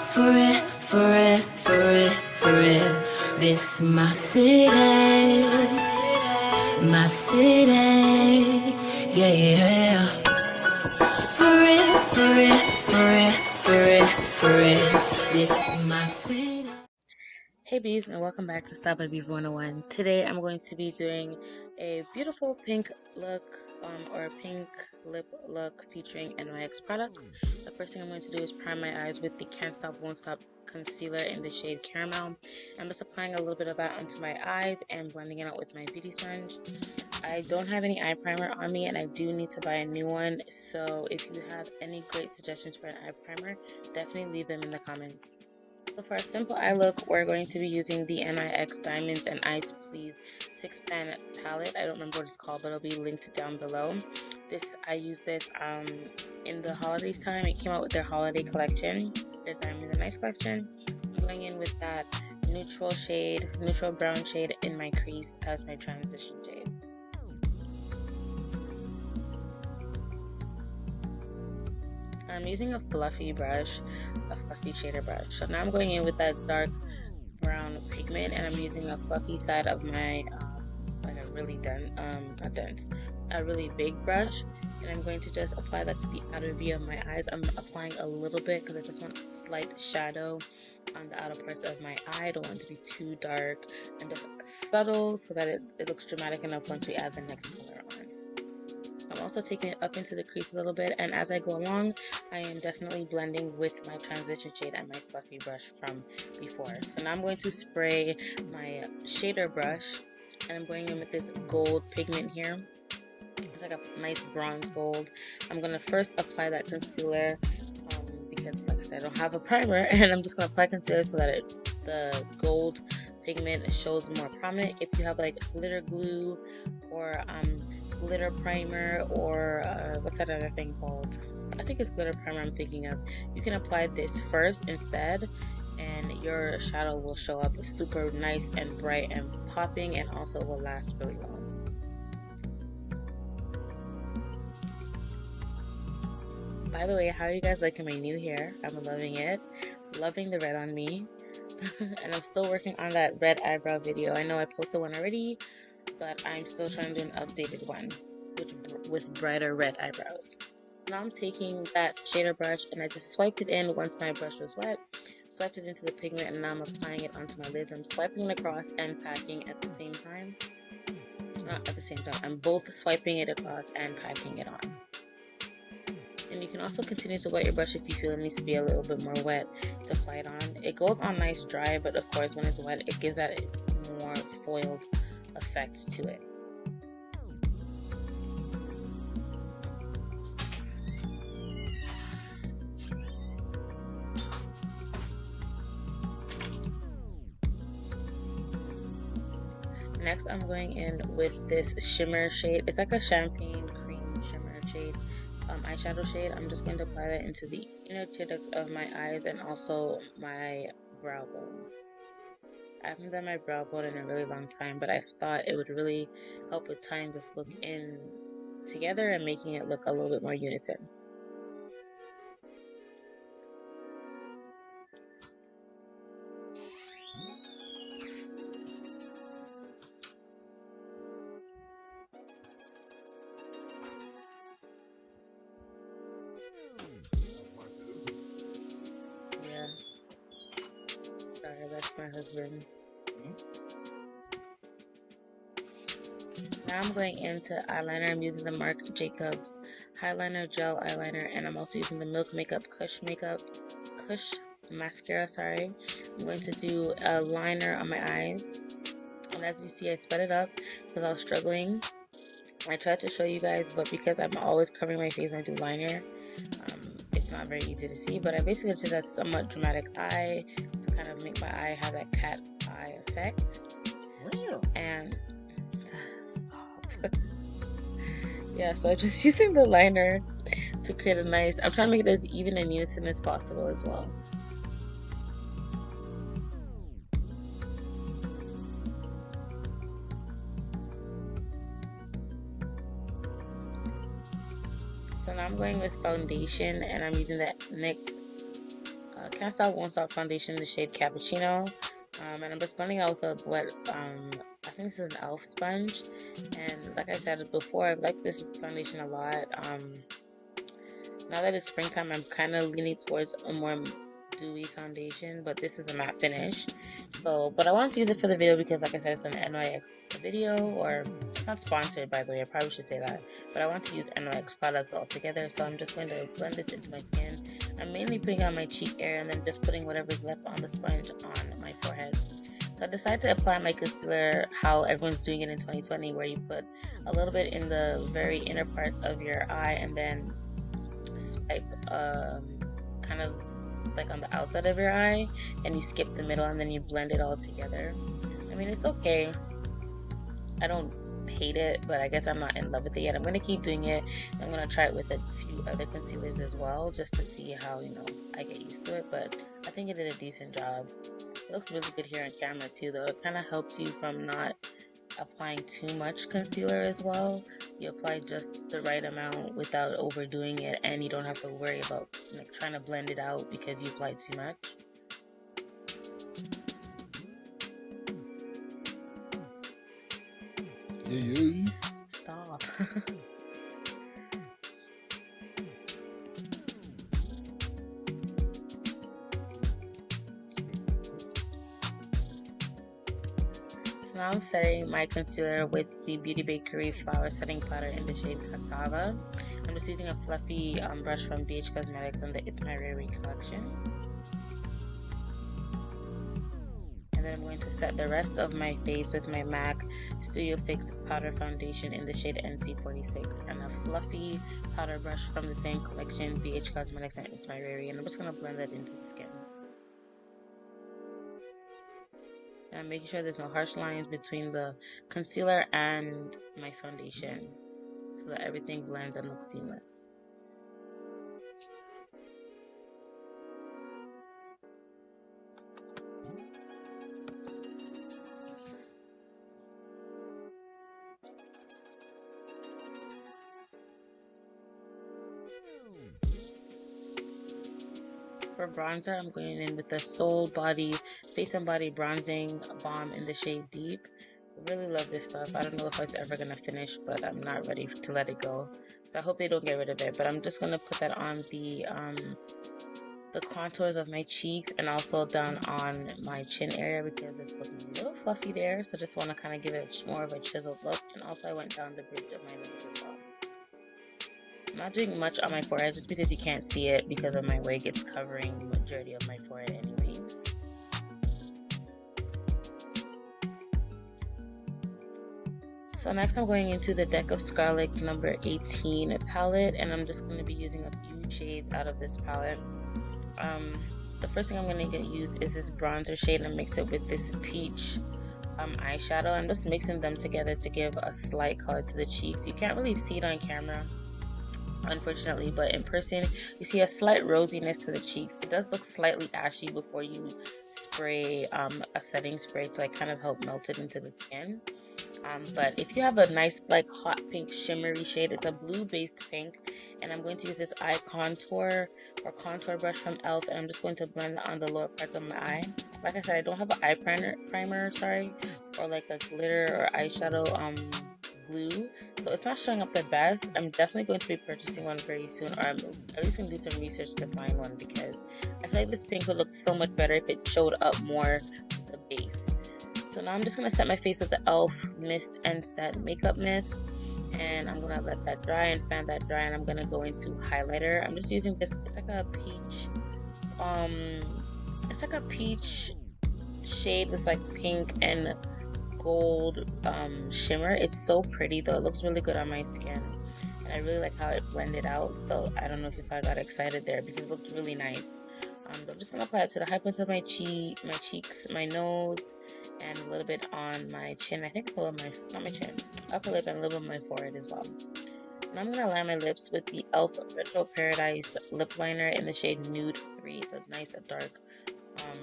For real, for real, for real, for real. This my city, my city. Yeah, yeah. For real, for real, for real, for real, for real. This my city. Hey bees, and welcome back to StyledByBeaver 101. Today I'm going to be doing a beautiful pink look or a pink lip look featuring NYX products. The first thing I'm going to do is prime my eyes with the Can't Stop Won't Stop concealer in the shade Caramel. I'm just applying a little bit of that onto my eyes and blending it out with my beauty sponge. I don't have any eye primer on me and I do need to buy a new one, so if you have any great suggestions for an eye primer, definitely leave them in the comments. So for a simple eye look, we're going to be using the NYX Diamonds and Ice Please 6-pan palette. I don't remember what it's called, but it'll be linked down below. I use this in the holidays time. It came out with their holiday collection, their Diamonds and Ice collection. I'm going in with that neutral brown shade in my crease as my transition shade. I'm using a fluffy shader brush. So now I'm going in with that dark brown pigment, and I'm using a fluffy side of my like a really really big brush, and I'm going to just apply that to the outer V of my eyes. I'm applying a little bit because I just want a slight shadow on the outer parts of my eye. I don't want it to be too dark, and just subtle so that it looks dramatic enough once we add the next color on. I'm also taking it up into the crease a little bit, and as I go along, I am definitely blending with my transition shade and my fluffy brush from before. So now I'm going to spray my shader brush, and I'm going in with this gold pigment here. It's like a nice bronze gold. I'm going to first apply that concealer because, like I said, I don't have a primer, and I'm just going to apply concealer so that the gold pigment shows more prominent. If you have like glitter glue or glitter primer or what's that other thing called? I think it's glitter primer I'm thinking of. You can apply this first instead, and your shadow will show up super nice and bright and popping, and also will last really long. By the way, how are you guys liking my new hair? I'm loving it. Loving the red on me. And I'm still working on that red eyebrow video. I know I posted one already, but I'm still trying to do an updated one with brighter red eyebrows. So now I'm taking that shader brush, and I just swiped it in once my brush was wet. Swiped it into the pigment, and now I'm applying it onto my lids. I'm swiping it across and packing at the same time. Not at the same time. I'm both swiping it across and packing it on. And you can also continue to wet your brush if you feel it needs to be a little bit more wet to apply it on. It goes on nice dry, but of course when it's wet, it gives that more foiled effect to it. Next, I'm going in with this shimmer shade. It's like a champagne cream shimmer shade, eyeshadow shade. I'm just going to apply that into the inner tear ducts of my eyes and also my brow bone. I haven't done my brow bone in a really long time, but I thought it would really help with tying this look in together and making it look a little bit more unison. Yeah. Sorry, that's my husband. Now I'm going into eyeliner. I'm using the Marc Jacobs Highliner Gel Eyeliner, and I'm also using the Milk Makeup Kush Mascara, sorry. I'm going to do a liner on my eyes, and as you see, I sped it up because I was struggling. I tried to show you guys, but because I'm always covering my face when I do liner, it's not very easy to see, but I basically did a somewhat dramatic eye to kind of make my eye have that cat eye effect. Real. And yeah, so I'm just using the liner to create a nice, I'm trying to make it as even and unison as possible as well. So now I'm going with foundation, and I'm using that NYX Cassava Won't Stop foundation in the shade Cappuccino. And I'm just blending out with a wet, I think this is an e.l.f. sponge. And like I said before, I like this foundation a lot. Now that it's springtime, I'm kind of leaning towards a more dewy foundation, but this is a matte finish. So, but I wanted to use it for the video because, like I said, it's an NYX video, or it's not sponsored, by the way. I probably should say that, but I want to use NYX products altogether. So I'm just going to blend this into my skin. I'm mainly putting on my cheek area and then just putting whatever's left on the sponge on my forehead. So I decided to apply my concealer how everyone's doing it in 2020, where you put a little bit in the very inner parts of your eye and then swipe kind of like on the outside of your eye, and you skip the middle and then you blend it all together. I mean, it's okay. I don't hate it, but I guess I'm not in love with it yet. I'm going to keep doing it. I'm going to try it with a few other concealers as well, just to see how, you know, I get used to it. But I think it did a decent job. It looks really good here on camera too, though. It kind of helps you from not applying too much concealer as well. You apply just the right amount without overdoing it, and you don't have to worry about like trying to blend it out because you applied too much. Yeah. Stop. Now I'm setting my concealer with the Beauty Bakerie Flower Setting Powder in the shade Cassava. I'm just using a fluffy brush from BH Cosmetics in the It's My Rare collection. And then I'm going to set the rest of my face with my MAC Studio Fix Powder Foundation in the shade NC46 and a fluffy powder brush from the same collection, BH Cosmetics and It's My Rare. And I'm just going to blend that into the skin. And making sure there's no harsh lines between the concealer and my foundation so that everything blends and looks seamless. For bronzer, I'm going in with the Soul Body Face and Body Bronzing Balm in the shade Deep. I really love this stuff. I don't know if it's ever going to finish, but I'm not ready to let it go. So I hope they don't get rid of it. But I'm just going to put that on the contours of my cheeks and also down on my chin area because it's looking a little fluffy there. So just want to kind of give it more of a chiseled look. And also I went down the bridge of my nose as well. I'm not doing much on my forehead just because you can't see it because of my wig. It's covering the majority of my forehead anyways. So next I'm going into the deck of Scarlet's number 18 palette, and I'm just going to be using a few shades out of this palette. The first thing I'm going to use is this bronzer shade and mix it with this peach eyeshadow. I'm just mixing them together to give a slight color to the cheeks. You can't really see it on camera, unfortunately, but in person you see a slight rosiness to the cheeks. It does look slightly ashy before you spray a setting spray to like kind of help melt it into the skin. But if you have a nice like hot pink shimmery shade, it's a blue based pink, and I'm going to use this eye contour or contour brush from e.l.f. and I'm just going to blend it on the lower parts of my eye. Like I said, I don't have an eye primer, or like a glitter or eyeshadow glue, so it's not showing up the best. I'm definitely going to be purchasing one very soon, or I'm at least going to do some research to find one because I feel like this pink would look so much better if it showed up more with the base. So now I'm just going to set my face with the e.l.f. Mist and Set Makeup Mist, and I'm going to let that dry and fan that dry, and I'm going to go into highlighter. I'm just using this, it's like a peach shade with like pink and gold shimmer. It's so pretty though. It looks really good on my skin, and I really like how it blended out. So I don't know if you saw I got excited there because it looked really nice. I'm just gonna apply it to the high points of my cheeks, my nose, and a little bit on my chin. I think a little not my chin, upper lip, and a little bit on my forehead as well. And I'm gonna line my lips with the e.l.f. Retro Paradise lip liner in the shade Nude 3. So nice a dark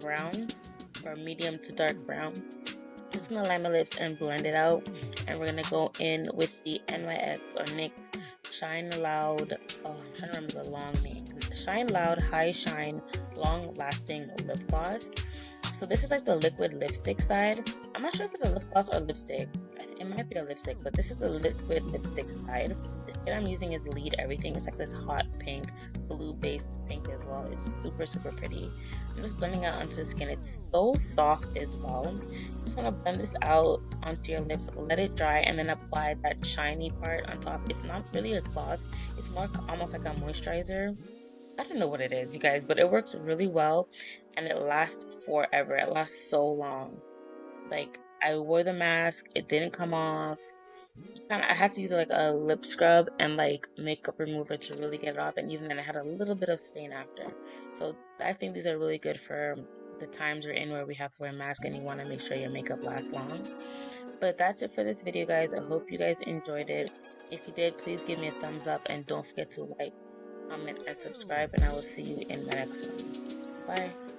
brown, or medium to dark brown. Just gonna line my lips and blend it out, and we're gonna go in with the NYX or NYX Shine Loud, oh, I'm trying to remember the long name. Shine Loud High Shine Long Lasting Lip Gloss. So this is like the liquid lipstick side. I'm not sure if it's a lip gloss or lipstick. I think it might be a lipstick, but this is the liquid lipstick side. The shade I'm using is Lead Everything. It's like this hot pink, blue based pink as well. It's super, super pretty. I'm just blending out onto the skin. It's so soft as well. You just want to blend this out onto your lips, let it dry, and then apply that shiny part on top. It's not really a gloss. It's more almost like a moisturizer. I don't know what it is, you guys, but it works really well and it lasts forever. It lasts so long. Like, I wore the mask, it didn't come off. I had to use like a lip scrub and like makeup remover to really get it off, and even then I had a little bit of stain after. So I think these are really good for the times we're in where we have to wear a mask and you want to make sure your makeup lasts long. But that's it for this video, guys. I hope you guys enjoyed it. If you did, please give me a thumbs up and don't forget to like, comment, and subscribe, and I will see you in my next one. Bye.